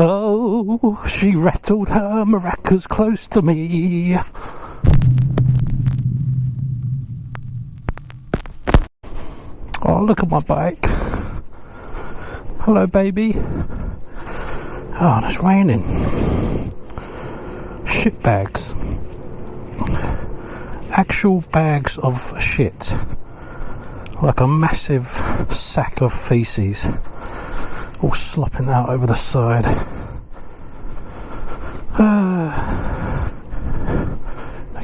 Oh, she rattled her maracas close to me. Oh, look at my bike. Hello, baby. Oh, it's raining. Shit bags. Actual bags of shit. Like a massive sack of feces. All slopping out over the side.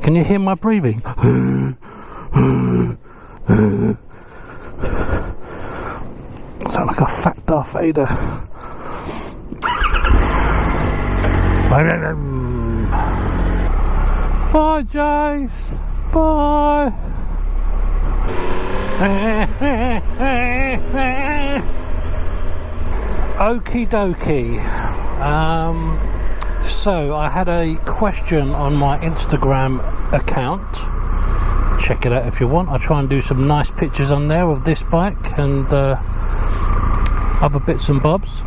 Can you hear my breathing? Sound like a fat Darth Vader. Bye, Jace. Bye. Okie dokie. So I had a question on my Instagram account. Check it out if you want. I'll try and do some nice pictures on there of this bike and other bits and bobs.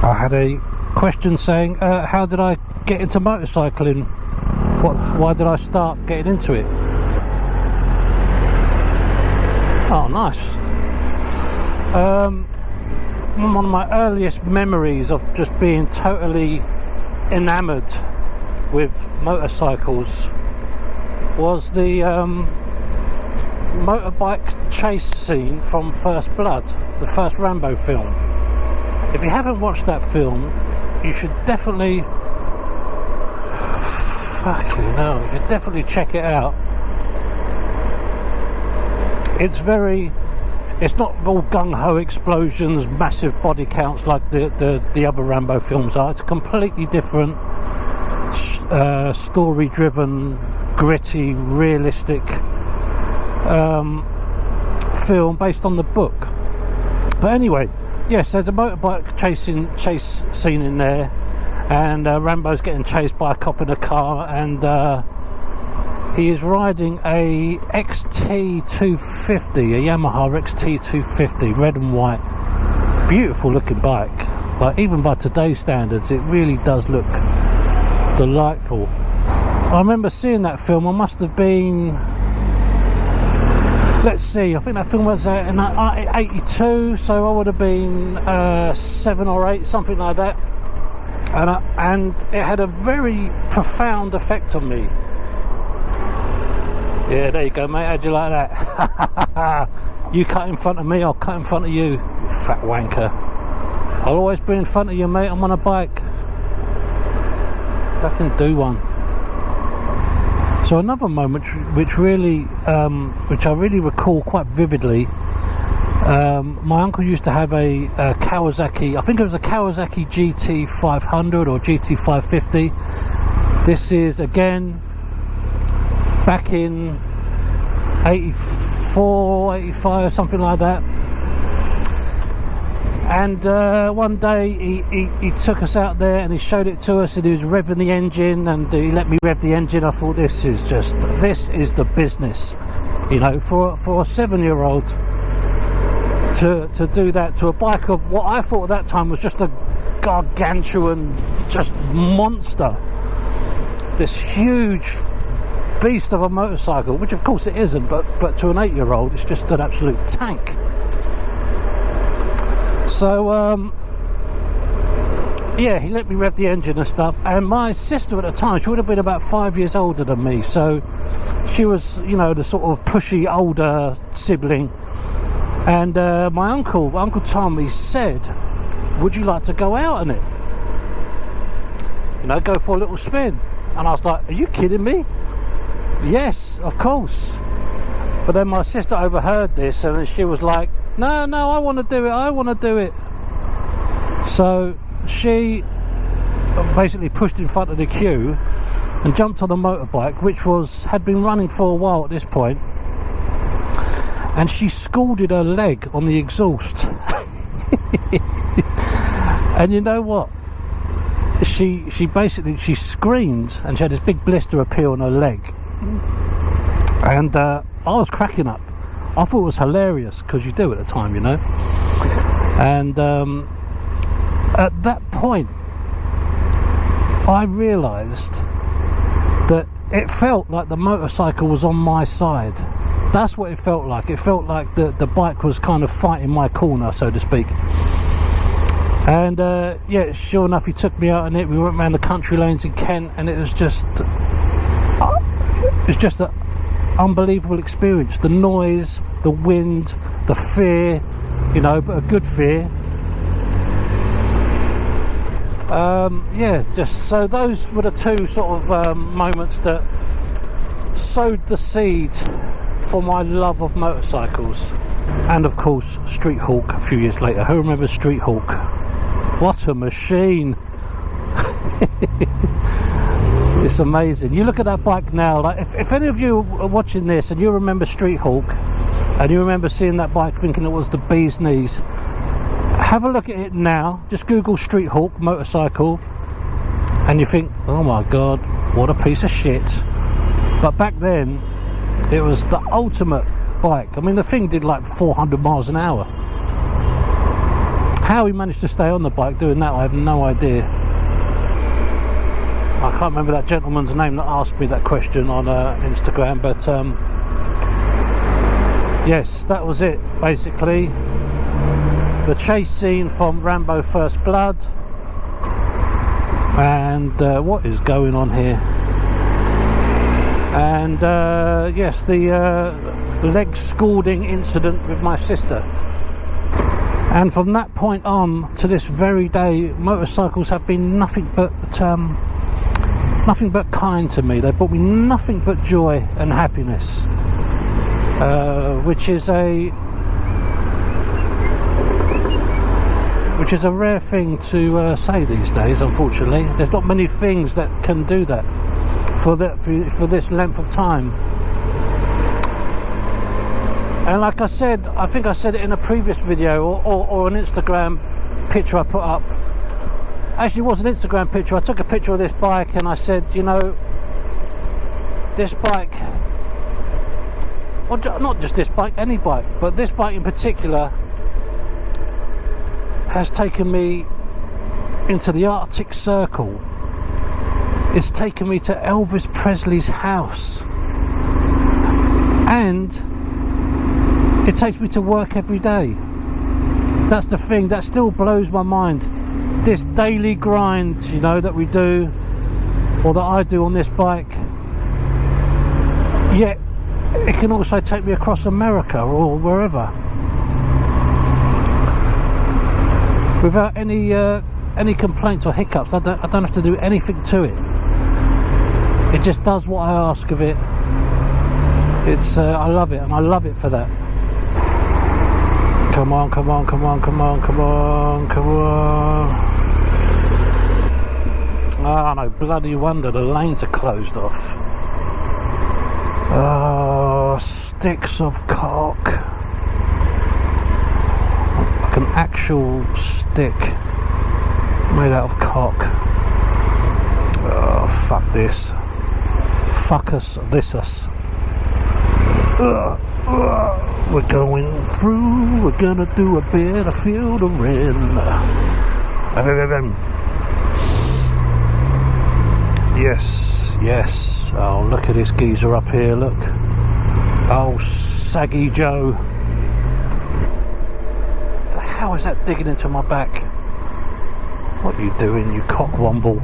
I had a question saying, how did I get into motorcycling? Why did I start getting into it? Oh, nice. One of my earliest memories of just being totally enamoured with motorcycles was the motorbike chase scene from First Blood, the first Rambo film. If you haven't watched that film, you should definitely you should definitely check it out. It's not all gung-ho explosions, massive body counts like the other Rambo films are. It's a completely different story-driven, gritty, realistic film based on the book. But anyway, yes, there's a motorbike chase scene in there, and Rambo's getting chased by a cop in a car, and he is riding a XT250, a Yamaha XT250, red and white. Beautiful looking bike. Like, even by today's standards, it really does look delightful. I remember seeing that film. I must have been, let's see, I think that film was out in 82, so I would have been 7 or 8, something like that. And it had a very profound effect on me. Yeah, there you go, mate. How'd you like that? You cut in front of me, I'll cut in front of you, you fat wanker. I'll always be in front of you, mate. I'm on a bike. If I can do one. So another moment which I really recall quite vividly. My uncle used to have a Kawasaki, I think it was a Kawasaki GT500 or GT550. This is again back in 84, 85, something like that. And one day he took us out there and he showed it to us, and he was revving the engine, and he let me rev the engine. I thought, this is the business, you know, for a 7-year-old to do that to a bike of what I thought at that time was just a gargantuan, just monster, this huge beast of a motorcycle, which of course it isn't, but to an 8-year-old it's just an absolute tank. So yeah, he let me rev the engine and stuff, and my sister at the time, she would have been about 5 years older than me, so she was, you know, the sort of pushy older sibling. And my Uncle Tom, he said, would you like to go out on it? You know, go for a little spin. And I was like, are you kidding me? Yes, of course. But then my sister overheard this, and she was like, no, I want to do it. So she basically pushed in front of the queue and jumped on the motorbike, which had been running for a while at this point. And she scalded her leg on the exhaust. And you know what? She screamed, and she had this big blister appear on her leg. And I was cracking up. I thought it was hilarious, because you do at the time, you know. And at that point, I realised that it felt like the motorcycle was on my side. That's what it felt like. It felt like the bike was kind of fighting my corner, so to speak. And yeah, sure enough, he took me out on it. We went around the country lanes in Kent, and it was just an unbelievable experience. The noise, the wind, the fear, you know, but a good fear. Yeah, just so those were the two sort of moments that sowed the seed for my love of motorcycles. And of course, Street Hawk a few years later. Who remembers Street Hawk? What a machine. It's amazing. You look at that bike now, like if any of you are watching this and you remember Street Hawk and you remember seeing that bike thinking it was the bee's knees, have a look at it now. Just Google Street Hawk motorcycle and you think, oh my god, what a piece of shit. But back then it was the ultimate bike. I mean, the thing did like 400 miles an hour. How he managed to stay on the bike doing that, I have no idea. I can't remember that gentleman's name that asked me that question on Instagram, but yes, that was it basically. The chase scene from Rambo First Blood. And what is going on here? And yes, the leg scalding incident with my sister. And from that point on to this very day, motorcycles have been nothing but kind to me. They brought me nothing but joy and happiness, which is a rare thing to say these days. Unfortunately, there's not many things that can do that for this length of time. And like I said, I think I said it in a previous video or an Instagram picture I put up. Actually, it was an Instagram picture. I took a picture of this bike and I said, you know, this bike, or not just this bike, any bike, but this bike in particular has taken me into the Arctic Circle. It's taken me to Elvis Presley's house. And it takes me to work every day. That's the thing that still blows my mind. This daily grind, you know, that we do, or that I do on this bike, yet it can also take me across America or wherever without any complaints or hiccups. I don't have to do anything to it. It just does what I ask of it. It's I love it, and I love it for that. Come on, come on, come on, come on, come on, come on. Ah, no bloody wonder the lanes are closed off. Oh, sticks of cock. Like an actual stick made out of cock. Oh, fuck this. Fuck us, this us. We're going through, we're gonna do a bit of filtering. Yes, yes. Oh, look at this geezer up here, look. Oh, saggy Joe. What the hell is that digging into my back? What are you doing, you cockwomble?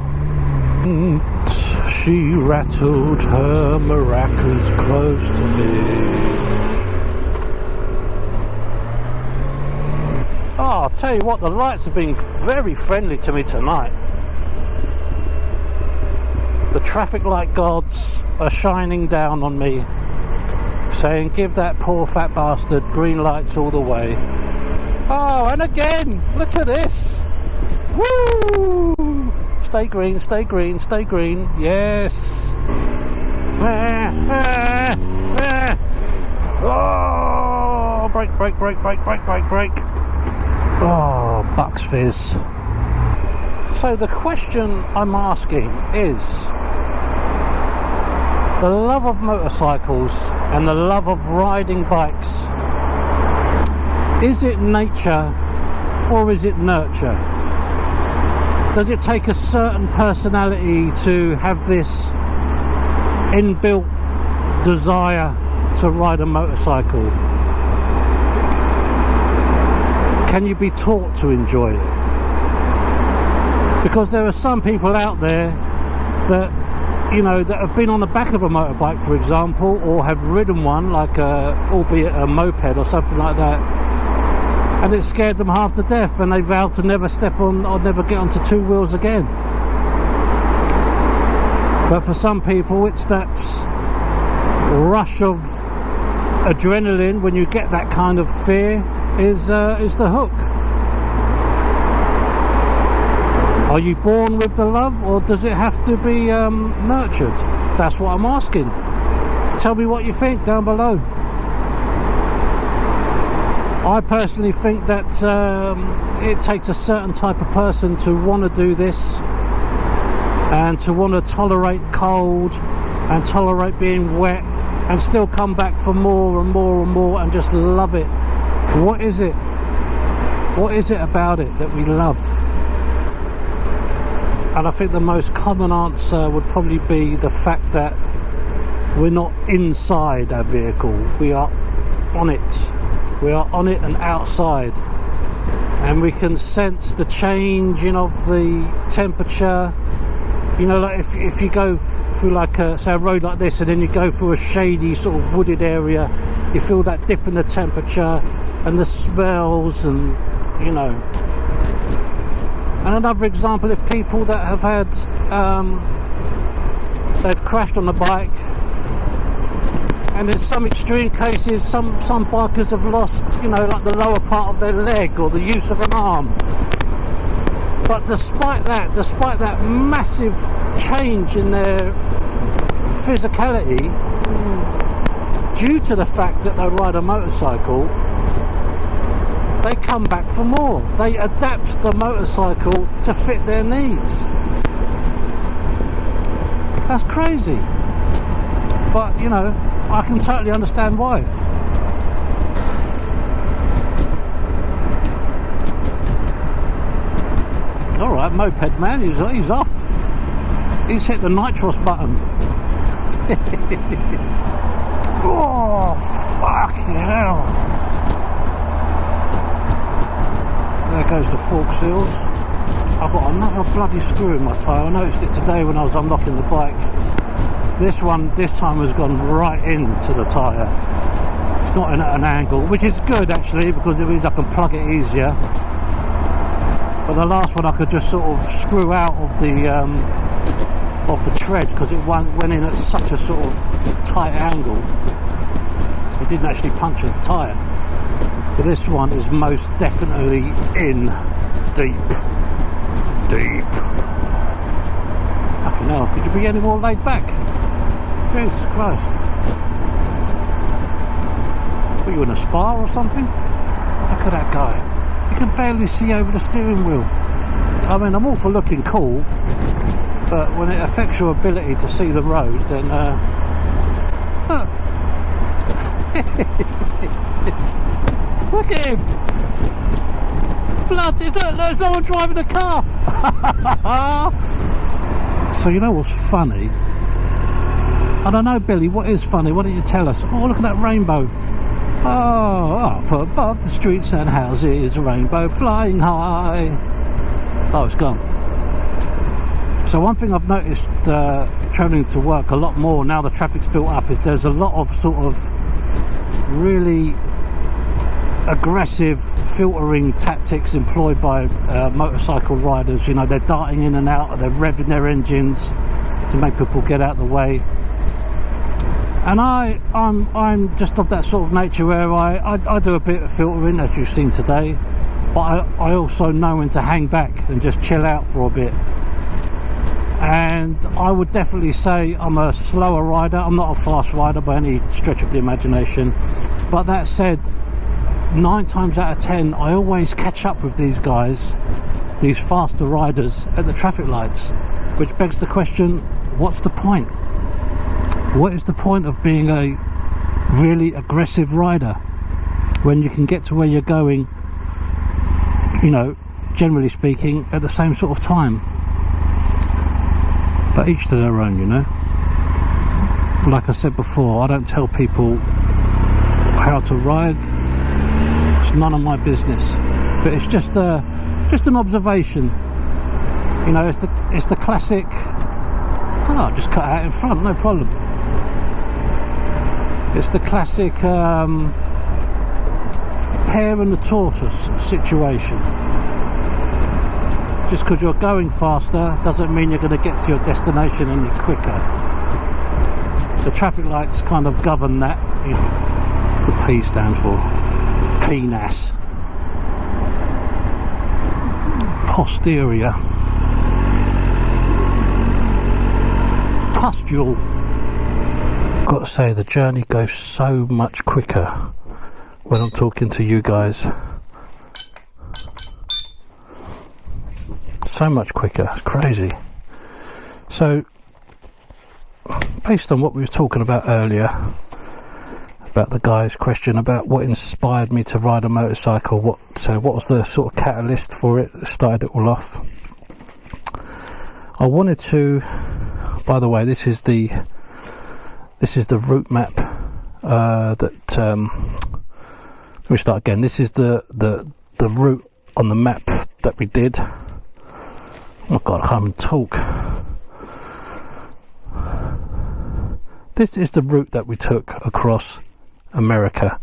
She rattled her maracas close to me. Oh, I'll tell you what, the lights have been very friendly to me tonight. The traffic light gods are shining down on me, saying, give that poor fat bastard green lights all the way. Oh, and again, look at this. Woo! Stay green, stay green, stay green. Yes. Oh, brake, brake, brake, brake, brake, brake, brake. Oh, Bucks fizz. So the question I'm asking is, the love of motorcycles and the love of riding bikes, is it nature or is it nurture? does it take a certain personality to have this inbuilt desire to ride a motorcycle? Can you be taught to enjoy it? Because there are some people out there that, you know, that have been on the back of a motorbike, for example, or have ridden one, like albeit a moped or something like that, and it scared them half to death, and they vowed to never step on or never get onto two wheels again. But for some people, it's that rush of adrenaline when you get that kind of fear is the hook. Are you born with the love, or does it have to be nurtured? That's what I'm asking. Tell me what you think down below. I personally think that it takes a certain type of person to want to do this, and to want to tolerate cold and tolerate being wet and still come back for more and more and more and just love it. What is it? What is it about it that we love? And I think the most common answer would probably be the fact that we're not inside our vehicle, we are on it. We are on it and outside. And we can sense the changing of the temperature. You know, like if you go through like say a road like this, and then you go through a shady sort of wooded area, you feel that dip in the temperature and the smells, and you know. And another example, if people that have had they've crashed on a bike, and in some extreme cases some bikers have lost, you know, like the lower part of their leg or the use of an arm. But despite that massive change in their physicality, due to the fact that they ride a motorcycle, they come back for more. They adapt the motorcycle to fit their needs. That's crazy. But, you know, I can totally understand why. Alright, moped man, he's off. He's hit the nitros button. Oh, fucking hell. There goes the fork seals. I've got another bloody screw in my tyre. I noticed it today when I was unlocking the bike. This time has gone right into the tyre. It's not in at an angle, which is good actually, because it means I can plug it easier. But the last one I could just sort of screw out of the tread, because it went in at such a sort of tight angle. It didn't actually puncture the tyre. But this one is most definitely in deep. Fucking hell, could you be any more laid back? Jesus Christ. Were you in a spa or something? Look at that guy. You can barely see over the steering wheel. I mean, I'm all for looking cool, but when it affects your ability to see the road, then look at him! Blood, there's no one driving a car! So you know what's funny? I don't know, Billy, what is funny? Why don't you tell us? Oh, look at that rainbow. Oh, up above the streets and houses, rainbow flying high. Oh, it's gone. So one thing I've noticed travelling to work a lot more now the traffic's built up is there's a lot of sort of really aggressive filtering tactics employed by motorcycle riders. You know, they're darting in and out, they're revving their engines to make people get out of the way. And I'm just of that sort of nature where I do a bit of filtering, as you've seen today, but I also know when to hang back and just chill out for a bit. And I would definitely say I'm a slower rider. I'm not a fast rider by any stretch of the imagination, but that said, 9 times out of 10 I always catch up with these guys, these faster riders, at the traffic lights, which begs the question, what's the point? What is the point of being a really aggressive rider when you can get to where you're going, you know, generally speaking, at the same sort of time. But each to their own, you know. Like I said before, I don't tell people how to ride. It's none of my business. But it's just an observation. You know, it's the classic. Oh, just cut out in front, no problem. It's the classic hare and the tortoise situation. Just because you're going faster doesn't mean you're going to get to your destination any quicker. The traffic lights kind of govern that. You know, the P stands for PNAS. Posterior. Pustule. Got to say, the journey goes so much quicker when I'm talking to you guys. So much quicker, it's crazy. So, based on what we were talking about earlier, about the guy's question about what inspired me to ride a motorcycle, what was the sort of catalyst for it that started it all off? I wanted to, by the way, this is the route map let me start again. This is the route on the map that we did. Oh my god, I can't even talk. This is the route that we took across America,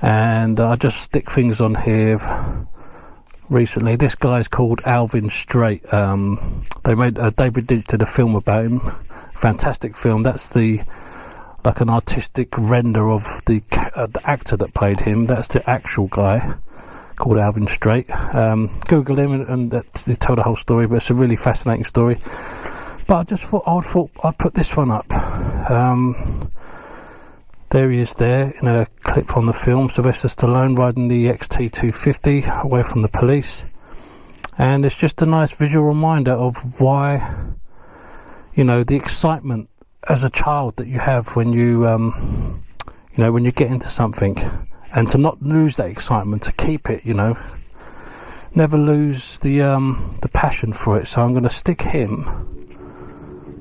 and I just stick things on here recently. This guy's called Alvin Strait. They made David Ditch did a film about him. Fantastic film. That's like an artistic render of the actor that played him. That's the actual guy called Alvin Strait. Google him and they tell the whole story, but it's a really fascinating story. But I just thought I'd put this one up. There he is there in a clip from the film. Sylvester Stallone riding the XT250 away from the police. And it's just a nice visual reminder of why, you know, the excitement as a child that you have when you, when you get into something. And to not lose that excitement, to keep it, you know. Never lose the passion for it. So I'm going to stick him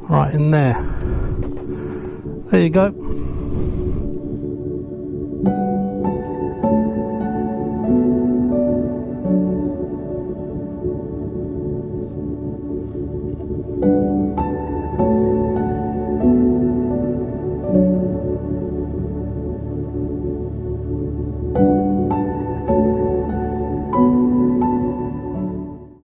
right in there. There you go.